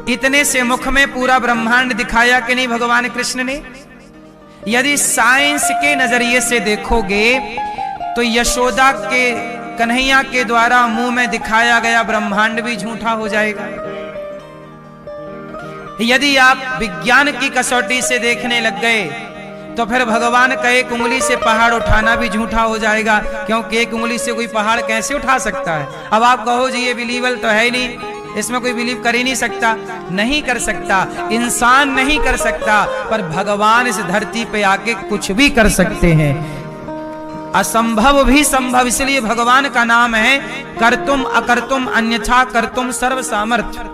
इतने से मुख में पूरा ब्रह्मांड दिखाया कि नहीं भगवान कृष्ण ने। यदि साइंस के नजरिए से देखोगे तो यशोदा के कन्हैया के द्वारा मुंह में दिखाया गया ब्रह्मांड भी झूठा हो जाएगा। यदि आप विज्ञान की कसौटी से देखने लग गए तो फिर भगवान का एक उंगली से पहाड़ उठाना भी झूठा हो जाएगा, क्योंकि एक उंगली से कोई पहाड़ कैसे उठा सकता है। अब आप कहो जी ये बिलीवल तो है ही नहीं, इसमें कोई बिलीव कर ही नहीं सकता। नहीं कर सकता, इंसान नहीं कर सकता, पर भगवान इस धरती पे आके कुछ भी कर सकते हैं। असंभव भी संभव, इसलिए भगवान का नाम है कर्तुम अकर्तुम अन्यथा कर्तुम सर्व सामर्थ्य।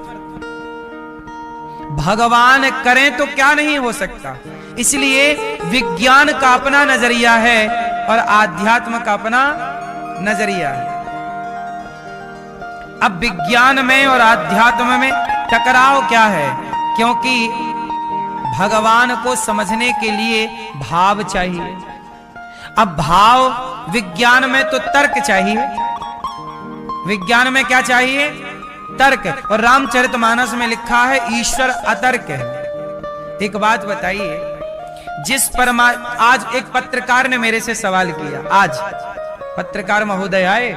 भगवान करें तो क्या नहीं हो सकता। इसलिए विज्ञान का अपना नजरिया है और आध्यात्म का अपना नजरिया है। अब विज्ञान में और आध्यात्म में टकराव क्या है? क्योंकि भगवान को समझने के लिए भाव चाहिए। अब भाव विज्ञान में तो तर्क चाहिए। विज्ञान में क्या चाहिए? तर्क। और रामचरितमानस में लिखा है ईश्वर अतर्क है। एक बात बताइए, जिस आज एक पत्रकार ने मेरे से सवाल किया, आज पत्रकार महोदय आए,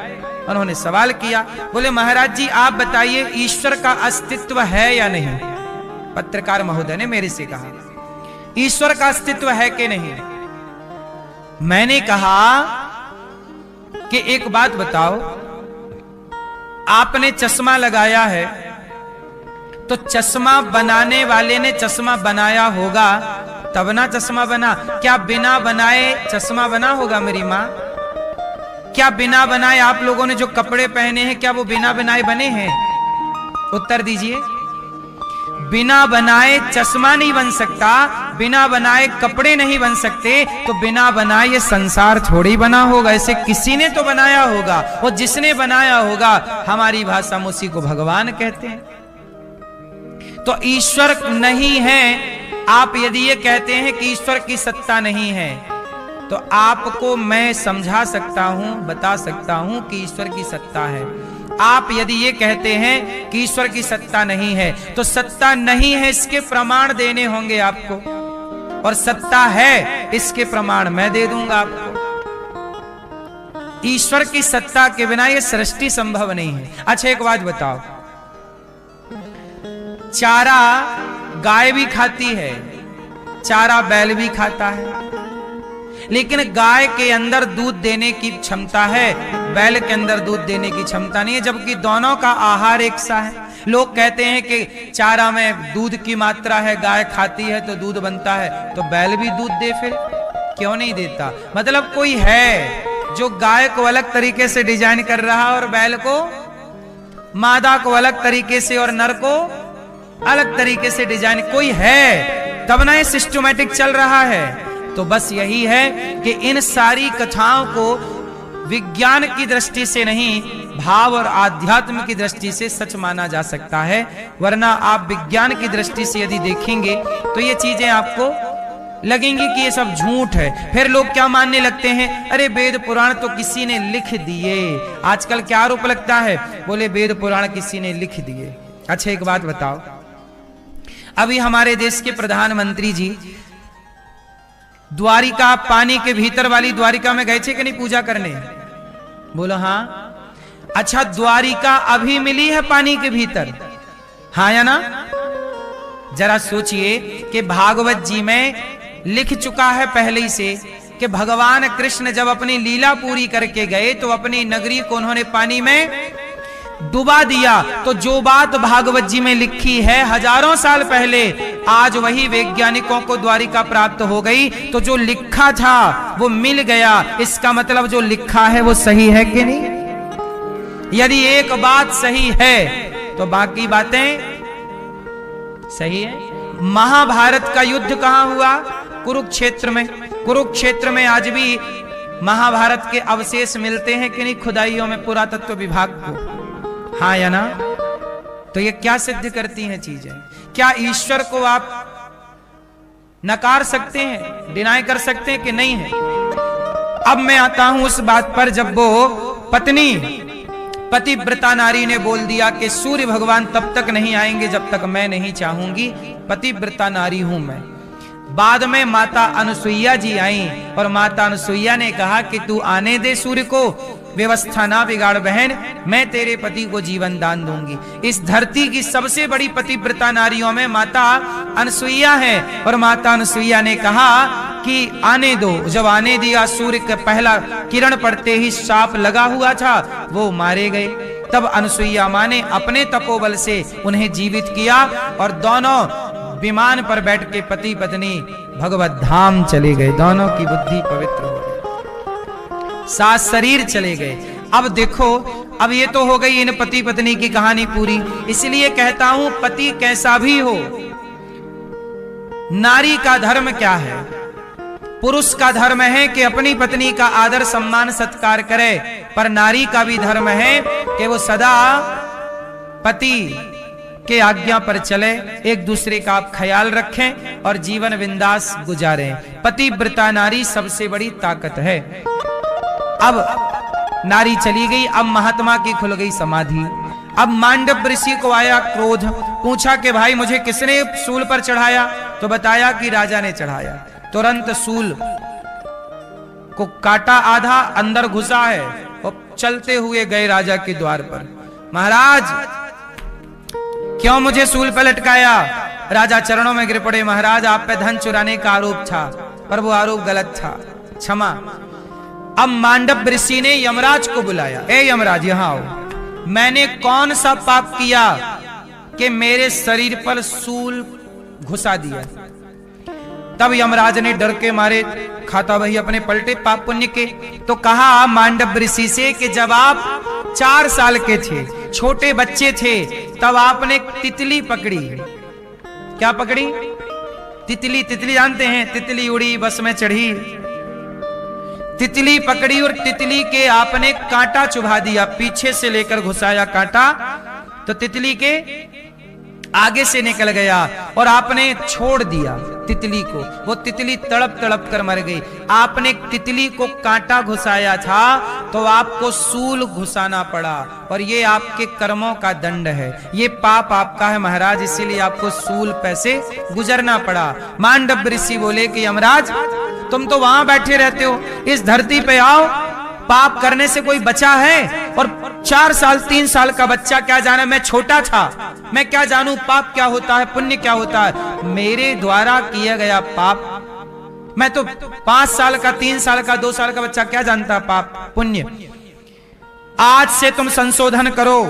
उन्होंने सवाल किया, बोले महाराज जी आप बताइए ईश्वर का अस्तित्व है या नहीं। पत्रकार महोदय ने मेरे से कहा ईश्वर का अस्तित्व है कि नहीं। मैंने कहा कि एक बात बताओ, आपने चश्मा लगाया है तो चश्मा बनाने वाले ने चश्मा बनाया होगा तब ना चश्मा बना। क्या बिना बनाए चश्मा बना होगा मेरी माँ? क्या बिना बनाए आप लोगों ने जो कपड़े पहने हैं क्या वो बिना बनाए बने हैं? उत्तर दीजिए। बिना बनाए चश्मा नहीं बन सकता, बिना बनाए कपड़े नहीं बन सकते, तो बिना बनाए ये संसार थोड़ी बना होगा। इसे किसी ने तो बनाया होगा, और जिसने बनाया होगा हमारी भाषा में उसी को भगवान कहते हैं। तो ईश्वर नहीं है। आप यदि ये कहते हैं कि ईश्वर की सत्ता नहीं है तो आपको मैं समझा सकता हूं, बता सकता हूं कि ईश्वर की सत्ता है। आप यदि ये कहते हैं कि ईश्वर की सत्ता नहीं है तो सत्ता नहीं है इसके प्रमाण देने होंगे आपको, और सत्ता है इसके प्रमाण मैं दे दूंगा आपको। ईश्वर की सत्ता के बिना ये सृष्टि संभव नहीं है। अच्छा एक बात बताओ, चारा गाय भी खाती है, चारा बैल भी खाता है, लेकिन गाय के अंदर दूध देने की क्षमता है, बैल के अंदर दूध देने की क्षमता नहीं है, जबकि दोनों का आहार एक सा है। लोग कहते हैं कि चारा में दूध की मात्रा है, गाय खाती है तो दूध बनता है, तो बैल भी दूध दे, फिर क्यों नहीं देता? मतलब कोई है जो गाय को अलग तरीके से डिजाइन कर रहा है और बैल को, मादा को अलग तरीके से और नर को अलग तरीके से डिजाइन, कोई है तब ना ये सिस्टमैटिक चल रहा है। तो बस यही है कि इन सारी कथाओं को विज्ञान की दृष्टि से नहीं, भाव और आध्यात्म की दृष्टि से सच माना जा सकता है, वरना आप विज्ञान की दृष्टि से यदि देखेंगे तो ये चीजें आपको लगेंगी कि ये सब झूठ है। फिर लोग क्या मानने लगते हैं, अरे वेद पुराण तो किसी ने लिख दिए। आजकल क्या आरोप लगता है, बोले वेद पुराण किसी ने लिख दिए। अच्छा एक बात बताओ, अभी हमारे देश के प्रधानमंत्री जी द्वारिका, पानी के भीतर वाली द्वारिका में गए थे कि नहीं पूजा करने? बोलो हाँ। अच्छा द्वारिका अभी मिली है पानी के भीतर, हाँ या ना? जरा सोचिए कि भागवत जी में लिख चुका है पहले ही से कि भगवान कृष्ण जब अपनी लीला पूरी करके गए तो अपनी नगरी को उन्होंने पानी में डुबा दिया। तो जो बात भागवत जी में लिखी है हजारों साल पहले, आज वही वैज्ञानिकों को द्वारिका प्राप्त हो गई। तो जो लिखा था वो मिल गया, इसका मतलब जो लिखा है वो सही है कि नहीं? यदि एक बात सही है तो बाकी बातें सही है। महाभारत का युद्ध कहां हुआ? कुरुक्षेत्र में। कुरुक्षेत्र में आज भी महाभारत के अवशेष मिलते हैं कि नहीं खुदाइयों में, पुरातत्व विभाग को, हाँ या ना? तो ये क्या सिद्ध करती हैं चीजें? क्या ईश्वर को आप नकार सकते हैं, डिनाई कर सकते हैं कि नहीं है? अब मैं आता हूं उस बात पर जब वो पत्नी पतिव्रता नारी ने बोल दिया कि सूर्य भगवान तब तक नहीं आएंगे जब तक मैं नहीं चाहूंगी, पतिव्रता नारी हूं मैं। बाद में माता अनुसुईया जी आई और माता अनुसुईया ने कहा कि तू आने दे सूर्य को, व्यवस्था ना बिगाड़ बहन, मैं तेरे पति को जीवन दान दूंगी। इस धरती की सबसे बड़ी पतिव्रता नारियों में माता अनुसुईया है और माता अनुसुईया ने कहा कि आने दो। जब आने दिया, सूर्य का पहला किरण पड़ते ही शाप लगा हुआ था, वो मारे गए। तब अनुसुईया मां ने अपने तपोबल से उन्हें जीवित किया और दोनों विमान पर बैठ के पति पत्नी भगवत धाम चले गए। दोनों की बुद्धि पवित्र हो गई, साथ शरीर चले गए। अब देखो, अब ये तो हो गई इन पति पत्नी की कहानी पूरी। इसलिए कहता हूं, पति कैसा भी हो, नारी का धर्म क्या है? पुरुष का धर्म है कि अपनी पत्नी का आदर सम्मान सत्कार करे, पर नारी का भी धर्म है कि वो सदा पति के आज्ञा पर चले, एक दूसरे का आप ख्याल रखें और जीवन बिंदास गुजारें। पतिव्रता नारी सबसे बड़ी ताकत है। अब नारी चली गई, अब महात्मा की खुल गई समाधि। अब मांडव ऋषि को आया क्रोध, पूछा कि भाई मुझे किसने सूल पर चढ़ाया? तो बताया कि राजा ने चढ़ाया। तुरंत सूल को काटा, आधा अंदर घुसा है और चलते हुए गए राजा के द्वार पर। महाराज क्यों मुझे सूल पर लटकाया? राजा चरणों में गिर पड़े। महाराज आप पे धन चुराने का आरोप था, पर वो आरोप गलत था, क्षमा। अब मांडव ऋषि ने यमराज को बुलाया, ए यमराज यहां आओ, मैंने कौन सा पाप किया कि मेरे शरीर पर सूल घुसा दिया? तब यमराज ने डर के मारे खाता वही अपने पलटे पाप पुण्य के। तो कहा मांडव ऋषि से कि जब आप 4 साल के थे, छोटे बच्चे थे, तब आपने तितली पकड़ी। क्या पकड़ी? तितली। तितली जानते हैं, तितली उड़ी बस में चढ़ी। तितली पकड़ी और तितली के आपने कांटा चुभा दिया, पीछे से लेकर घुसाया कांटा, तो तितली के आगे से निकल गया और आपने छोड़ दिया तितली को। वो तितली तड़प तड़प कर मर गई। आपने तितली को कांटा घुसाया था तो आपको सूल घुसाना पड़ा, और ये आपके कर्मों का दंड है, ये पाप आपका है महाराज, इसीलिए आपको सूल पे से गुजरना पड़ा। मांडव ऋषि बोले कि यमराज तुम तो वहां बैठे रहते हो, इस धरती पे आओ, पाप करने से कोई बचा है? और 4 साल 3 साल का बच्चा क्या जाने, मैं छोटा था, मैं क्या जानूं पाप क्या होता है, पुण्य क्या होता है? मेरे द्वारा किया गया पाप, मैं तो 5 साल का 3 साल का 2 साल का बच्चा क्या जानता पाप पुण्य? आज से तुम संशोधन करो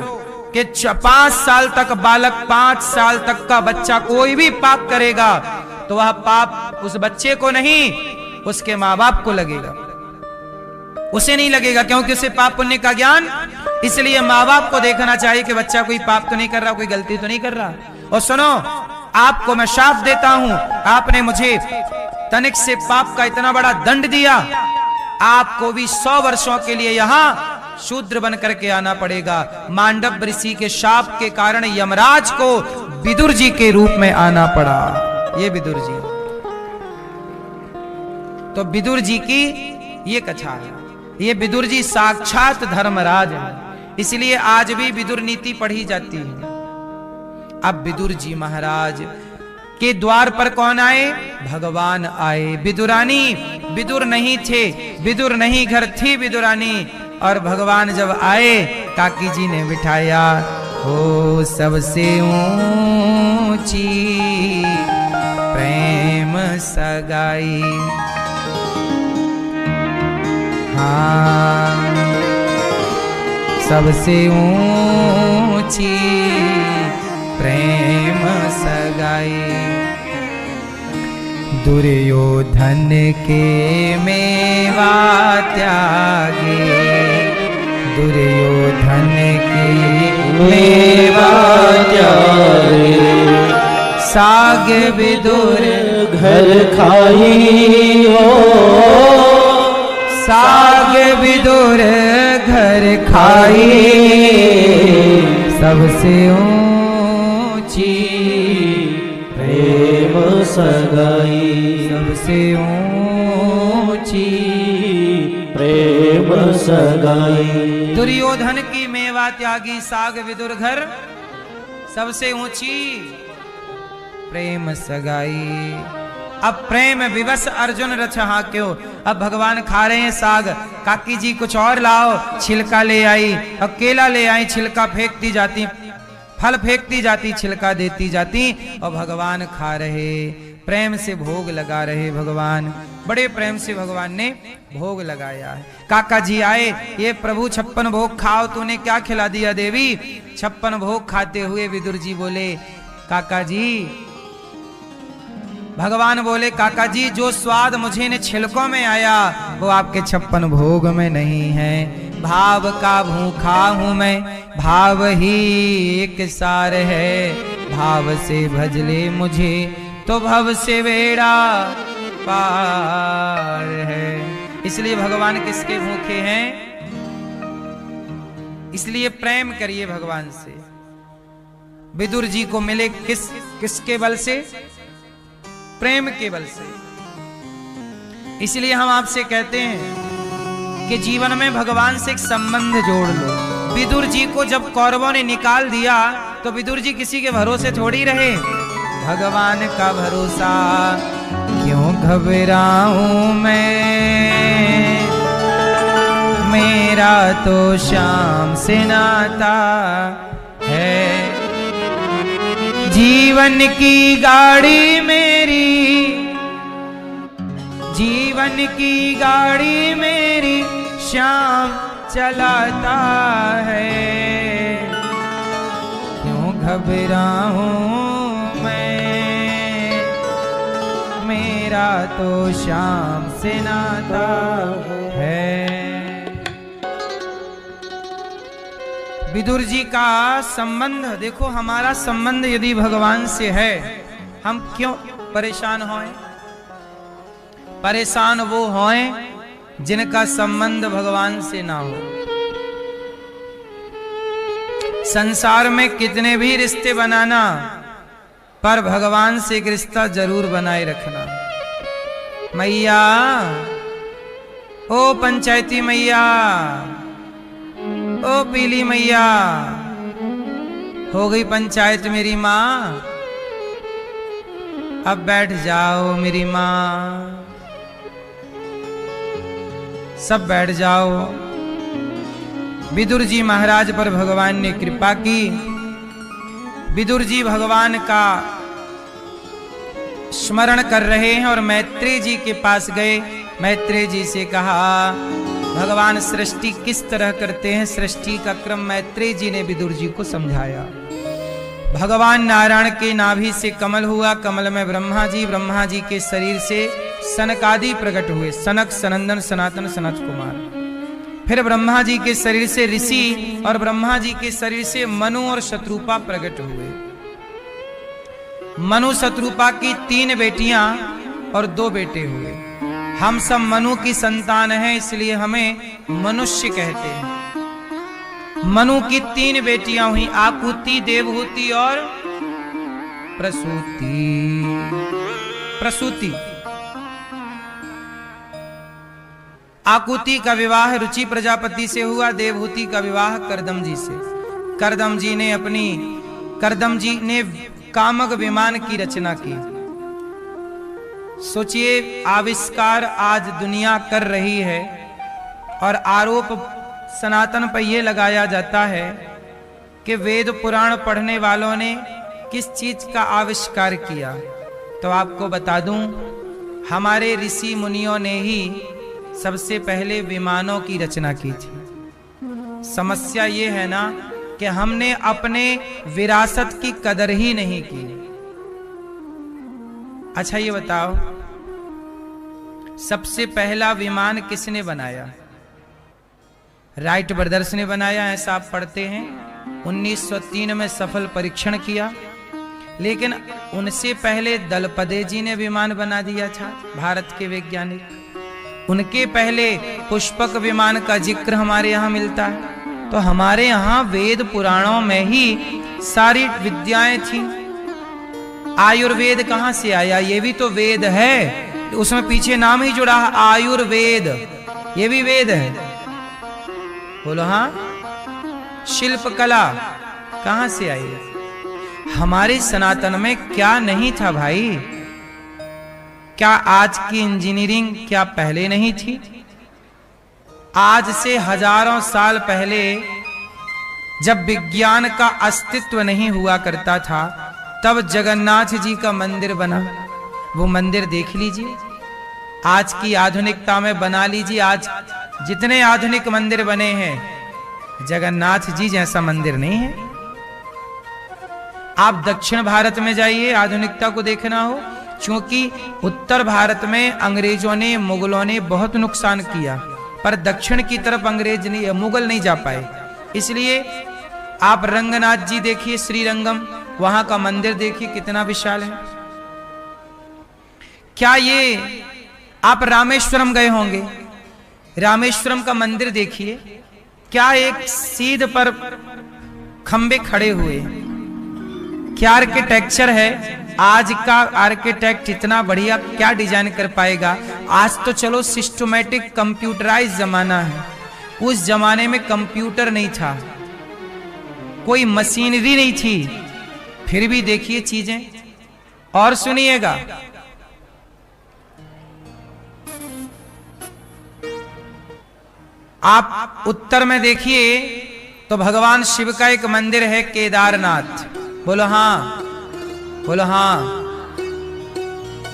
कि 5 साल तक बालक, 5 साल तक का बच्चा कोई भी पाप करेगा तो वह पाप उस बच्चे को नहीं, उसके माँ बाप को लगेगा, उसे नहीं लगेगा, क्योंकि उसे पाप पुण्य का ज्ञान। इसलिए माँ बाप को देखना चाहिए कि बच्चा कोई पाप तो नहीं कर रहा, कोई गलती तो नहीं कर रहा। और सुनो, आपको मैं शाप देता हूं, आपने मुझे तनिक से पाप का इतना बड़ा दंड दिया, आपको भी 100 वर्षों के लिए यहां शूद्र बन करके आना पड़ेगा। मांडव ऋषि के शाप के कारण यमराज को विदुर जी के रूप में आना पड़ा। ये विदुर जी, तो विदुर जी की ये कथा है। ये विदुर जी साक्षात धर्मराज है, इसलिए आज भी विदुर नीति पढ़ी जाती है। अब विदुर जी महाराज के द्वार पर कौन आए? भगवान आए। विदुरानी, विदुर नहीं थे, विदुर नहीं घर थी विदुरानी, और भगवान जब आए काकी जी ने बिठाया। हो सबसे ऊंची प्रेम सगाई, हाँ सबसे ऊंची प्रेम सगाई। दुर्योधन के मेवा त्यागे, दुर्योधन के मेवा त्यागे, साग विदुर घर खाई हो, साग विदुर घर खाई, सबसे ऊंची प्रेम सगाई, सबसे ऊंची प्रेम सगाई। दुर्योधन की मेवा मेवा त्यागी साग विदुर घर, सबसे ऊंची प्रेम सगाई। अब प्रेम विवश अर्जुन रचहा क्यों। अब भगवान खा रहे हैं साग, काकी जी कुछ और लाओ, छिलका ले आई और केला ले आई, छिलका फेंकती जाती, फल फेंकती जाती, छिलका देती जाती और भगवान खा रहे, प्रेम से भोग लगा रहे। भगवान बड़े प्रेम से भगवान ने भोग लगाया है। काका जी आए, ये प्रभु 56 भोग खाओ, तूने क्या खिला दिया देवी। 56 भोग खाते हुए विदुर जी बोले काका जी, भगवान बोले काका जी जो स्वाद मुझे ने छिलकों में आया वो आपके 56 भोग में नहीं है। भाव का भूखा हूं मैं, भाव ही एक सार है, भाव से भजले मुझे तो भव से बेड़ा पार है। इसलिए भगवान किसके भूखे हैं, इसलिए प्रेम करिए भगवान से। विदुर जी को मिले किसके बल से, प्रेम के बल से। इसलिए हम आपसे कहते हैं कि जीवन में भगवान से एक संबंध जोड़ लो। विदुर जी को जब कौरवों ने निकाल दिया तो विदुर जी किसी के भरोसे थोड़ी रहे, भगवान का भरोसा क्यों घबराऊं मैं, मेरा तो श्याम से नाता है। जीवन की गाड़ी मेरी, जीवन की गाड़ी मेरी श्याम चलाता है, क्यों घबराऊं मैं, मेरा तो श्याम से नाता है। विदुर जी का संबंध देखो, हमारा संबंध यदि भगवान से है, हम क्यों परेशान होएं। परेशान वो होएं जिनका संबंध भगवान से ना हो। संसार में कितने भी रिश्ते बनाना, पर भगवान से एक रिश्ता जरूर बनाए रखना। मैया, ओ पंचायती मैया, ओ पीली मैया, हो गई पंचायत मेरी माँ, अब बैठ जाओ मेरी माँ, सब बैठ जाओ। विदुर जी महाराज पर भगवान ने कृपा की। विदुर जी भगवान का स्मरण कर रहे हैं और मैत्रेय जी के पास गए। मैत्रेय जी से कहा भगवान सृष्टि किस तरह करते हैं, सृष्टि का क्रम मैत्रेय जी ने विदुर जी को समझाया। भगवान नारायण के नाभि से कमल हुआ, कमल में ब्रह्मा जी के शरीर से सनकादि प्रकट हुए, सनक, सनंदन, सनातन, सनत कुमार। फिर ब्रह्मा जी के शरीर से ऋषि और ब्रह्मा जी के शरीर से मनु और शत्रुपा प्रकट हुए। मनु शत्रुपा की 3 बेटियां और 2 बेटे हुए। हम सब मनु की संतान हैं, इसलिए हमें मनुष्य कहते हैं। मनु की 3 बेटियां हुई, आकुति, देवहूति और प्रसूति। आकुति का विवाह रुचि प्रजापति से हुआ, देवहूति का विवाह करदम जी से। करदम जी ने कामक विमान की रचना की। सोचिए, आविष्कार आज दुनिया कर रही है और आरोप सनातन पर यह लगाया जाता है कि वेद पुराण पढ़ने वालों ने किस चीज का आविष्कार किया। तो आपको बता दूं, हमारे ऋषि मुनियों ने ही सबसे पहले विमानों की रचना की थी। समस्या ये है ना कि हमने अपने विरासत की कदर ही नहीं की। अच्छा ये बताओ, सबसे पहला विमान किसने बनाया? राइट ब्रदर्स ने बनाया, ऐसा आप पढ़ते हैं। 1903 में सफल परीक्षण किया, लेकिन उनसे पहले दलपदे जी ने विमान बना दिया था, भारत के वैज्ञानिक। उनके पहले पुष्पक विमान का जिक्र हमारे यहाँ मिलता है। तो हमारे यहाँ वेद पुराणों में ही सारी विद्याएं थी। आयुर्वेद कहाँ से आया? ये भी तो वेद है, उसमें पीछे नाम ही जुड़ा है आयुर्वेद, ये भी वेद है। बोलो हाँ, शिल्प कला कहां से आई? हमारे सनातन में क्या नहीं था भाई? क्या आज की इंजीनियरिंग क्या पहले नहीं थी? आज से हजारों साल पहले जब विज्ञान का अस्तित्व नहीं हुआ करता था, तब जगन्नाथ जी का मंदिर बना। वो मंदिर देख लीजिए, आज की आधुनिकता में बना लीजिए। आज जितने आधुनिक मंदिर बने हैं, जगन्नाथ जी जैसा मंदिर नहीं है। आप दक्षिण भारत में जाइए, आधुनिकता को देखना हो, क्योंकि उत्तर भारत में अंग्रेजों ने, मुगलों ने बहुत नुकसान किया, पर दक्षिण की तरफ अंग्रेज नहीं, मुगल नहीं जा पाए। इसलिए आप रंगनाथ जी देखिए, श्रीरंगम, वहां का मंदिर देखिए कितना विशाल है। क्या ये आप रामेश्वरम गए होंगे, रामेश्वरम का मंदिर देखिए, क्या एक सीध पर खंबे खड़े हुए, क्या आर्किटेक्चर है। आज का आर्किटेक्ट इतना बढ़िया क्या डिजाइन कर पाएगा? आज तो चलो सिस्टमैटिक कंप्यूटराइज जमाना है, उस जमाने में कंप्यूटर नहीं था, कोई मशीनरी नहीं थी, फिर भी देखिए चीजें। और सुनिएगा, आप उत्तर में देखिए तो भगवान शिव का एक मंदिर है, केदारनाथ। बोलो हाँ, बोलो हाँ।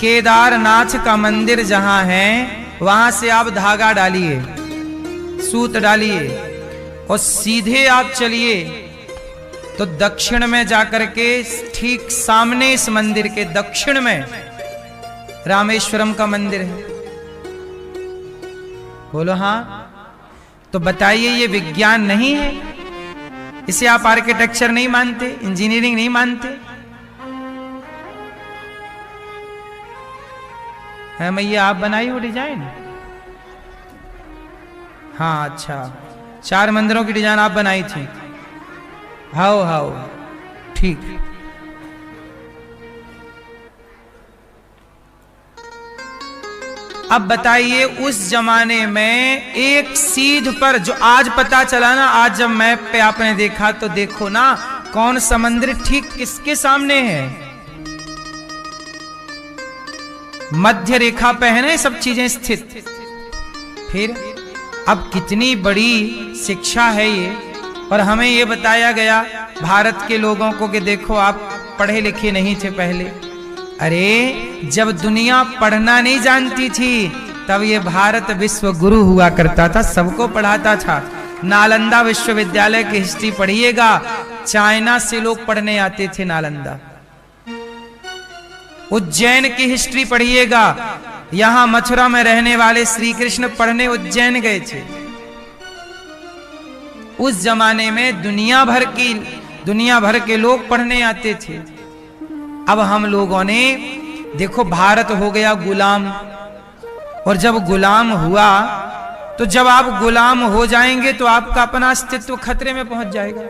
केदारनाथ का मंदिर जहां है, वहां से आप धागा डालिए, सूत डालिए और सीधे आप चलिए तो दक्षिण में जाकर के ठीक सामने इस मंदिर के दक्षिण में रामेश्वरम का मंदिर है। बोलो हाँ। तो बताइए, ये विज्ञान नहीं है? इसे आप आर्किटेक्चर नहीं मानते, इंजीनियरिंग नहीं मानते? है मैया, आप बनाई हो डिजाइन? हाँ, अच्छा, 4 मंदिरों की डिजाइन आप बनाई थी। हाओ हाओ, ठीक। अब बताइए, उस जमाने में एक सीध पर, जो आज पता चला ना, आज जब मैप पे आपने देखा तो देखो ना, कौन सा मंदिर ठीक किसके सामने है? मध्य रेखा पे है ना ये सब चीजें स्थित। फिर अब कितनी बड़ी शिक्षा है ये। और हमें ये बताया गया भारत के लोगों को कि देखो, आप पढ़े लिखे नहीं थे पहले। अरे जब दुनिया पढ़ना नहीं जानती थी, तब ये भारत विश्व गुरु हुआ करता था, सबको पढ़ाता था। नालंदा विश्वविद्यालय की हिस्ट्री पढ़िएगा, चाइना से लोग पढ़ने आते थे नालंदा। उज्जैन की हिस्ट्री पढ़िएगा, यहां मथुरा में रहने वाले श्री कृष्ण पढ़ने उज्जैन गए थे। उस जमाने में दुनिया भर के लोग पढ़ने आते थे। अब हम लोगों ने देखो, भारत हो गया गुलाम, और जब गुलाम हुआ तो जब आप गुलाम हो जाएंगे तो आपका अपना अस्तित्व खतरे में पहुंच जाएगा।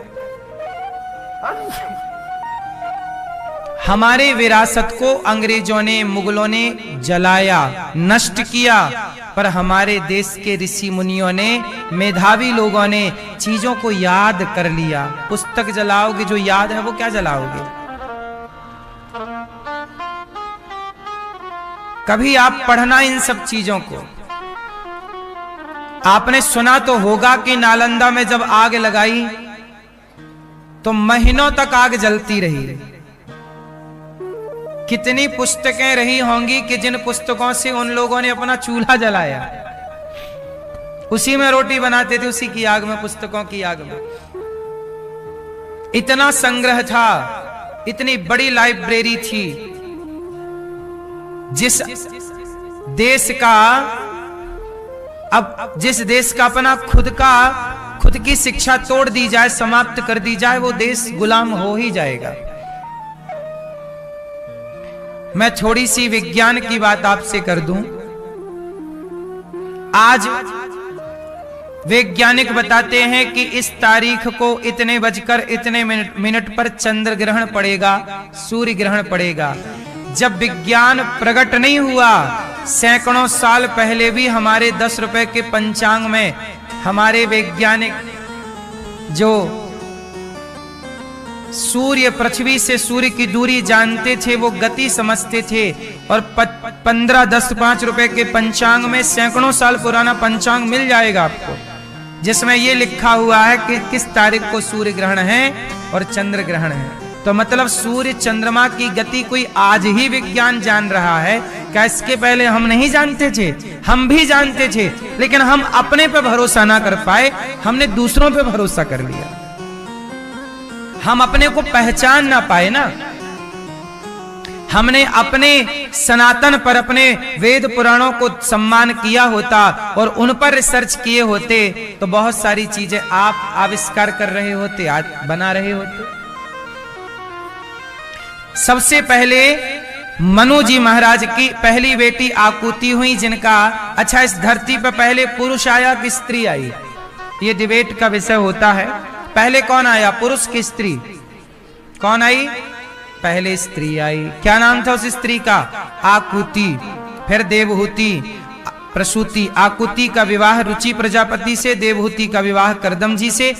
हमारे विरासत को अंग्रेजों ने, मुगलों ने जलाया, नष्ट किया, पर हमारे देश के ऋषि मुनियों ने, मेधावी लोगों ने चीजों को याद कर लिया। पुस्तक जलाओगे, जो याद है वो क्या जलाओगे? कभी आप पढ़ना इन सब चीजों को। आपने सुना तो होगा कि नालंदा में जब आग लगाई तो महीनों तक आग जलती रही। कितनी पुस्तकें रही होंगी कि जिन पुस्तकों से उन लोगों ने अपना चूल्हा जलाया, उसी में रोटी बनाते थे, उसी की आग में, पुस्तकों की आग में। इतना संग्रह था, इतनी बड़ी लाइब्रेरी थी। जिस देश का अपना खुद की शिक्षा तोड़ दी जाए, समाप्त कर दी जाए, वो देश गुलाम हो ही जाएगा। मैं थोड़ी सी विज्ञान की बात आपसे कर दूं। आज वैज्ञानिक बताते हैं कि इस तारीख को इतने बजकर इतने मिनट पर चंद्र ग्रहण पड़ेगा, सूर्य ग्रहण पड़ेगा। जब विज्ञान प्रकट नहीं हुआ, सैकड़ों साल पहले भी हमारे 10 रुपए के पंचांग में हमारे वैज्ञानिक जो सूर्य पृथ्वी से सूर्य की दूरी जानते थे, वो गति समझते थे। और 15, 10, 5 रुपए के पंचांग में सैकड़ों साल पुराना पंचांग मिल जाएगा आपको, जिसमें ये लिखा हुआ है कि किस तारीख को सूर्य ग्रहण है और चंद्र ग्रहण है। तो मतलब सूर्य चंद्रमा की गति कोई आज ही विज्ञान जान रहा है क्या? इसके पहले हम नहीं जानते थे? हम भी जानते थे, लेकिन हम अपने पे भरोसा ना कर पाए, हमने दूसरों पे भरोसा कर लिया। हम अपने को पहचान ना पाए ना, हमने अपने सनातन पर, अपने वेद पुराणों को सम्मान किया होता और उन पर रिसर्च किए होते तो बहुत सारी चीजें आप आविष्कार कर रहे होते, आज बना रहे होते। सबसे पहले मनु जी महाराज की पहली बेटी आकुति हुई, जिनका अच्छा इस धरती पर पहले पुरुष आया कि स्त्री आई, ये डिबेट का विषय होता है। पहले कौन आया, पुरुष की स्त्री? कौन आई? पहले स्त्री आई। क्या नाम था उस स्त्री का? आकुति। फिर देवहूति, प्रसूति। आकुति का विवाह रुचि प्रजापति से, देवहूति का विवाह करदम जी से।